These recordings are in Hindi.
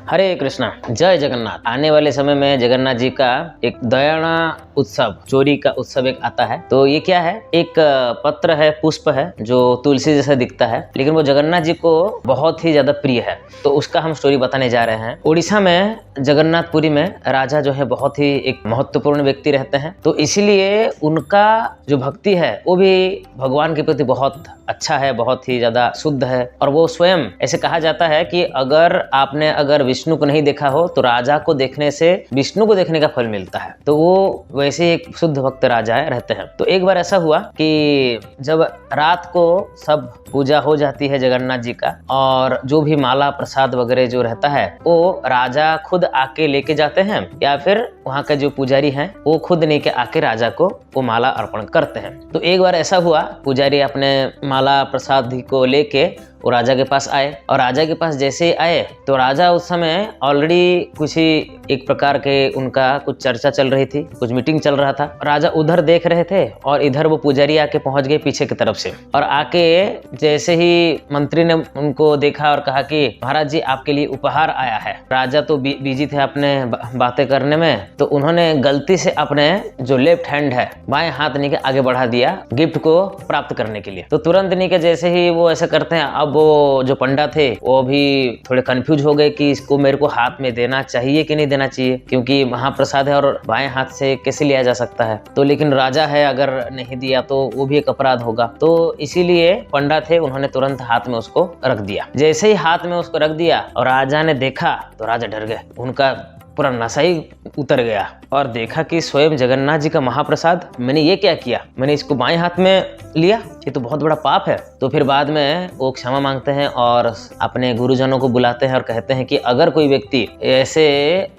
हरे कृष्णा, जय जगन्नाथ। आने वाले समय में जगन्नाथ जी का एक दयाना उत्सव, चोरी का उत्सव एक आता है। तो ये क्या है? एक पत्र है, पुष्प है जो तुलसी जैसा दिखता है, लेकिन वो जगन्नाथ जी को बहुत ही ज्यादा प्रिय है। तो उसका हम स्टोरी बताने जा रहे हैं। उड़ीसा में जगन्नाथपुरी में राजा जो है बहुत ही एक महत्वपूर्ण व्यक्ति रहते हैं। तो इसीलिए उनका जो भक्ति है वो भी भगवान के प्रति बहुत अच्छा है, बहुत ही ज्यादा शुद्ध है। और वो स्वयं ऐसे कहा जाता है कि अगर विष्णु को नहीं देखा हो तो राजा को देखने से विष्णु को देखने का फल मिलता है। तो वो वैसे एक शुद्ध भक्त राजा रहते हैं। तो एक बार ऐसा हुआ कि जब रात को सब पूजा हो जाती है जगन्नाथ जी का, और जो भी माला प्रसाद वगैरह जो रहता है वो राजा खुद आके लेके जाते हैं, या फिर वहाँ का जो पुजारी हैं वो खुद लेके आके राजा को वो माला अर्पण करते हैं। तो एक बार ऐसा हुआ, पुजारी अपने माला प्रसाद को लेके वो राजा के पास आए, और राजा के पास जैसे ही आए तो राजा उस समय ऑलरेडी कुछ ही एक प्रकार के उनका कुछ चर्चा चल रही थी, कुछ मीटिंग चल रहा था। राजा उधर देख रहे थे और इधर वो पुजारी आके पहुंच गए पीछे की तरफ से, और आके जैसे ही मंत्री ने उनको देखा और कहा कि महाराज जी आपके लिए उपहार आया है। राजा तो बिजी थे अपने बातें करने में, तो उन्होंने गलती से अपने जो लेफ्ट हैंड है बाएं हाथ नीचे आगे बढ़ा दिया गिफ्ट को प्राप्त करने के लिए। तो तुरंत नीचे जैसे ही वो ऐसा करते हैं, अब वो जो पंडा थे वो भी थोड़े कंफ्यूज हो गए कि इसको मेरे को हाथ में देना चाहिए कि नहीं देना चाहिए, क्योंकि महाप्रसाद है और बाएं हाथ से कैसे लिया जा सकता है। तो लेकिन राजा है, अगर नहीं दिया तो वो भी एक अपराध होगा। तो इसीलिए पंडा थे, उन्होंने तुरंत हाथ में उसको रख दिया। जैसे ही हाथ में उसको रख दिया और राजा ने देखा तो राजा डर गए, उनका पूरा नशा ही उतर गया, और देखा कि स्वयं जगन्नाथ जी का महाप्रसाद मैंने ये क्या किया, मैंने इसको बाएं हाथ में लिया, ये तो बहुत बड़ा पाप है। तो फिर बाद में वो क्षमा मांगते हैं और अपने गुरुजनों को बुलाते हैं और कहते हैं कि अगर कोई व्यक्ति ऐसे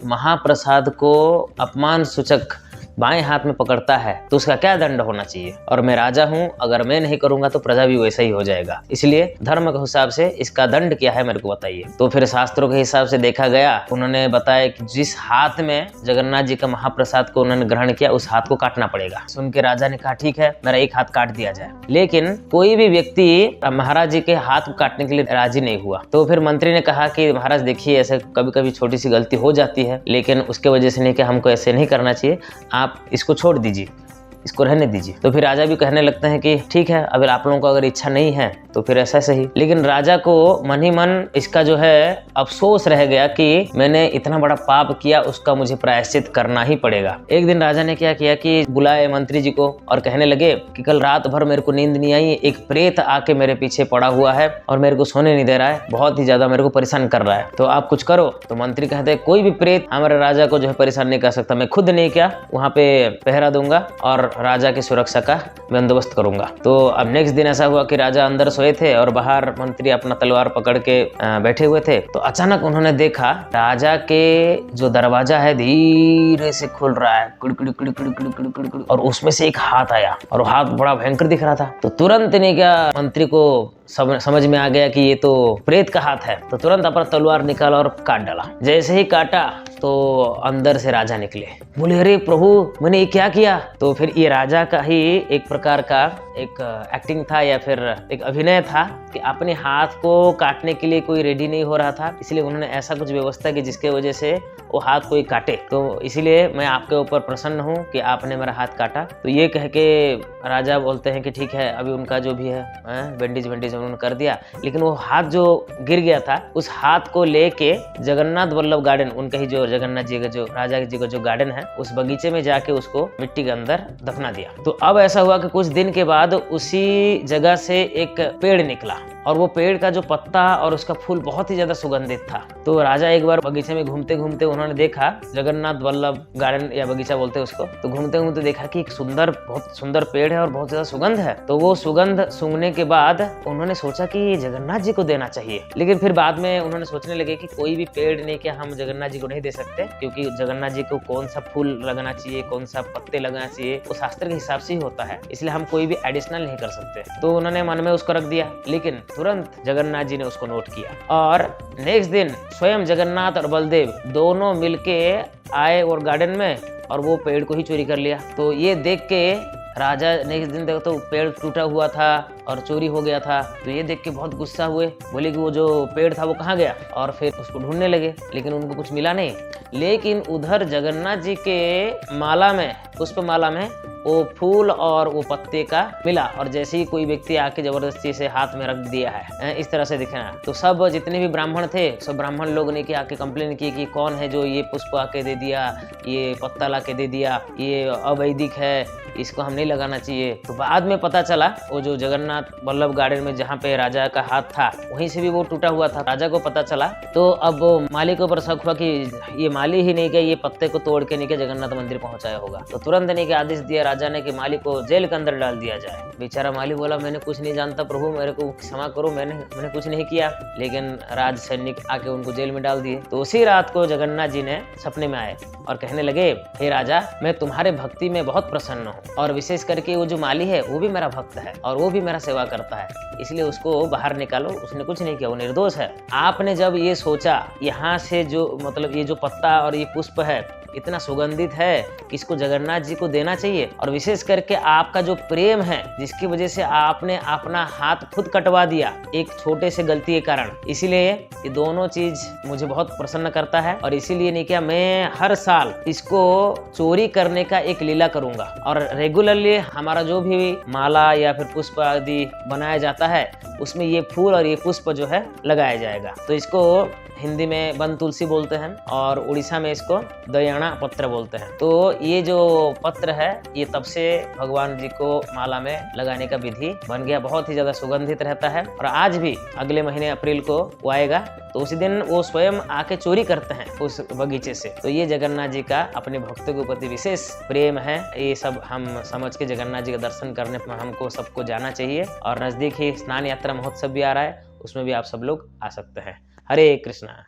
महाप्रसाद को अपमान सूचक बाएं हाथ में पकड़ता है तो उसका क्या दंड होना चाहिए, और मैं राजा हूं, अगर मैं नहीं करूंगा तो प्रजा भी वैसा ही हो जाएगा। इसलिए धर्म के हिसाब से इसका दंड क्या है मेरे को बताइए। तो फिर शास्त्रों के हिसाब से देखा गया, उन्होंने बताया कि जिस हाथ में जगन्नाथ जी का महाप्रसाद को उन्होंने ग्रहण किया उस हाथ को काटना पड़ेगा। सुन के राजा ने कहा ठीक है, मेरा एक हाथ काट दिया जाए। लेकिन कोई भी व्यक्ति महाराज जी के हाथ को काटने के लिए राजी नहीं हुआ। तो फिर मंत्री ने कहा कि महाराज देखिए, ऐसे कभी कभी छोटी सी गलती हो जाती है, लेकिन उसके वजह से नहीं कि हमको ऐसे नहीं करना चाहिए, आप इसको छोड़ दीजिए, इसको रहने दीजिए। तो फिर राजा भी कहने लगते हैं कि ठीक है, अगर आप लोगों को अगर इच्छा नहीं है तो फिर ऐसा सही। लेकिन राजा को मन ही मन इसका जो है अफसोस रह गया कि मैंने इतना बड़ा पाप किया, उसका मुझे प्रायश्चित करना ही पड़ेगा। एक दिन राजा ने क्या किया कि बुलाए मंत्री जी को और कहने लगे कि कल रात भर मेरे को नींद नहीं आई, एक प्रेत आके मेरे पीछे पड़ा हुआ है और मेरे को सोने नहीं दे रहा है, बहुत ही ज्यादा मेरे को परेशान कर रहा है, तो आप कुछ करो। तो मंत्री कहते हैं कोई भी प्रेत हमारे राजा को जो है परेशान नहीं कर सकता, मैं खुद नहीं क्या वहाँ पे पहरा दूंगा और राजा की सुरक्षा का बंदोबस्त करूंगा। तो अब नेक्स्ट दिन ऐसा हुआ कि राजा अंदर सोए थे और बाहर मंत्री अपना तलवार पकड़ के बैठे हुए थे। तो अचानक उन्होंने देखा राजा के जो दरवाजा है धीरे से खुल रहा है, कुड़, और उसमें से एक हाथ आया, और हाथ बड़ा भयंकर दिख रहा था। तो तुरंत नहीं क्या मंत्री को समझ में आ गया कि ये तो प्रेत का हाथ है। तो तुरंत अपना तलवार निकाला और काट डाला। जैसे ही काटा तो अंदर से राजा निकले, बोले अरे प्रभु मैंने ये क्या किया। तो फिर ये राजा का ही एक प्रकार का एक एक्टिंग था या फिर एक अभिनय था कि अपने हाथ को काटने के लिए कोई रेडी नहीं हो रहा था, इसलिए उन्होंने ऐसा कुछ व्यवस्था की जिसके वजह से वो हाथ कोई काटे। तो इसीलिए मैं आपके ऊपर प्रसन्न हूँ कि आपने मेरा हाथ काटा। तो ये कह के राजा बोलते हैं कि ठीक है, अभी उनका जो भी है बैंडेज उन्होंने कर दिया। लेकिन वो हाथ जो गिर गया था उस हाथ को लेके जगन्नाथ वल्लभ गार्डन, उनका ही जो जगन्नाथ जी का जो राजा जी का जो गार्डन है उस बगीचे में जाके उसको मिट्टी के अंदर दफना दिया। तो अब ऐसा हुआ कि कुछ दिन के बाद उसी जगह से एक पेड़ निकला, और वो पेड़ का जो पत्ता और उसका फूल बहुत ही ज्यादा सुगंधित था। तो राजा एक बार बगीचे में घूमते घूमते उन्होंने देखा, जगन्नाथ वल्लभ गार्डन या बगीचा बोलते हैं उसको, तो घूमते घूमते देखा कि एक बहुत सुंदर पेड़ है और बहुत ज्यादा सुगंध है। तो वो सुगंध सूंघने के बाद उन्होंने सोचा कि जगन्नाथ जी को देना चाहिए। लेकिन फिर बाद में उन्होंने सोचने लगे कि कोई भी पेड़ नहीं, क्या हम जगन्नाथ जी को नहीं दे सकते, क्योंकि जगन्नाथ जी को कौन सा फूल लगाना चाहिए, कौन सा पत्ते लगाना चाहिए, वो शास्त्र के हिसाब से ही होता है, इसलिए हम कोई भी एडिशनल नहीं कर सकते। तो उन्होंने मन में उसको रख दिया। लेकिन तुरंत जगन्नाथ जी ने उसको नोट किया, और नेक्स्ट दिन स्वयं जगन्नाथ और बलदेव दोनों मिलके आए और गार्डन में, और वो पेड़ को ही चोरी कर लिया। तो ये देख के राजा ने इस दिन देखा तो पेड़ टूटा हुआ था और चोरी हो गया था। तो ये देख के बहुत गुस्सा हुए, बोले कि वो जो पेड़ था वो कहाँ गया, और फिर उसको ढूंढने लगे, लेकिन उनको कुछ मिला नहीं। लेकिन उधर जगन्नाथ जी के माला में, पुष्प माला में वो फूल और वो पत्ते का मिला, और जैसे ही कोई व्यक्ति आके जबरदस्ती से हाथ में रख दिया है, इस तरह से दिखना। तो सब जितने भी ब्राह्मण थे, सब ब्राह्मण लोग ने आके कंप्लेन की कि कौन है जो ये पुष्प आके दे दिया, ये पत्ता ला के दे दिया, ये अवैदिक है, इसको हम नहीं लगाना चाहिए। तो बाद में पता चला वो जो जगन्नाथ वल्लभ गार्डन में जहाँ पे राजा का हाथ था, वहीं से भी वो टूटा हुआ था। राजा को पता चला, तो अब माली के ऊपर शक हुआ कि ये माली ही नहीं, ये पत्ते को तोड़ के नहीं जगन्नाथ मंदिर पहुंचाया होगा। तो तुरंत नहीं के आदेश दिया राजा ने कि माली को जेल के अंदर डाल दिया जाए। बेचारा माली बोला, मैंने कुछ नहीं जानता प्रभु, मेरे को क्षमा करो, मैंने कुछ नहीं किया। लेकिन राज सैनिक आके उनको जेल में डाल दिए। तो उसी रात को जगन्नाथ जी ने सपने में आए और कहने लगे, हे राजा, मैं तुम्हारे भक्ति में बहुत प्रसन्न हूँ, और विशेष करके वो जो माली है वो भी मेरा भक्त है और वो भी मेरा सेवा करता है, इसलिए उसको बाहर निकालो। उसने कुछ नहीं किया, वो निर्दोष है। आपने जब ये सोचा, यहाँ से जो मतलब ये जो पत्ता और ये पुष्प है इतना सुगंधित है कि इसको जगन्नाथ जी को देना चाहिए, और विशेष करके आपका जो प्रेम है जिसकी वजह से आपने अपना हाथ खुद कटवा दिया एक छोटे से गलती के कारण, इसीलिए ये दोनों चीज मुझे बहुत प्रसन्न करता है। और इसीलिए नहीं क्या, मैं हर साल इसको चोरी करने का एक लीला करूंगा, और रेगुलरली हमारा जो भी माला या फिर पुष्प आदि बनाया जाता है उसमें ये फूल और ये पुष्प जो है लगाया जाएगा। तो इसको हिंदी में वन तुलसी बोलते हैं और उड़ीसा में इसको दयाणा पत्र बोलते हैं। तो ये जो पत्र है ये तब से भगवान जी को माला में लगाने का विधि बन गया, बहुत ही ज्यादा सुगंधित रहता है। और आज भी अगले महीने अप्रैल को वो आएगा, तो उसी दिन वो स्वयं आके चोरी करते हैं उस बगीचे से। तो ये जगन्नाथ जी का अपने भक्तों के प्रति विशेष प्रेम है। ये सब हम समझ के जगन्नाथ जी का दर्शन करने पर हमको सबको जाना चाहिए। और नजदीक ही स्नान यात्रा महोत्सव भी आ रहा है, उसमें भी आप सब लोग आ सकते हैं। हरे कृष्णा।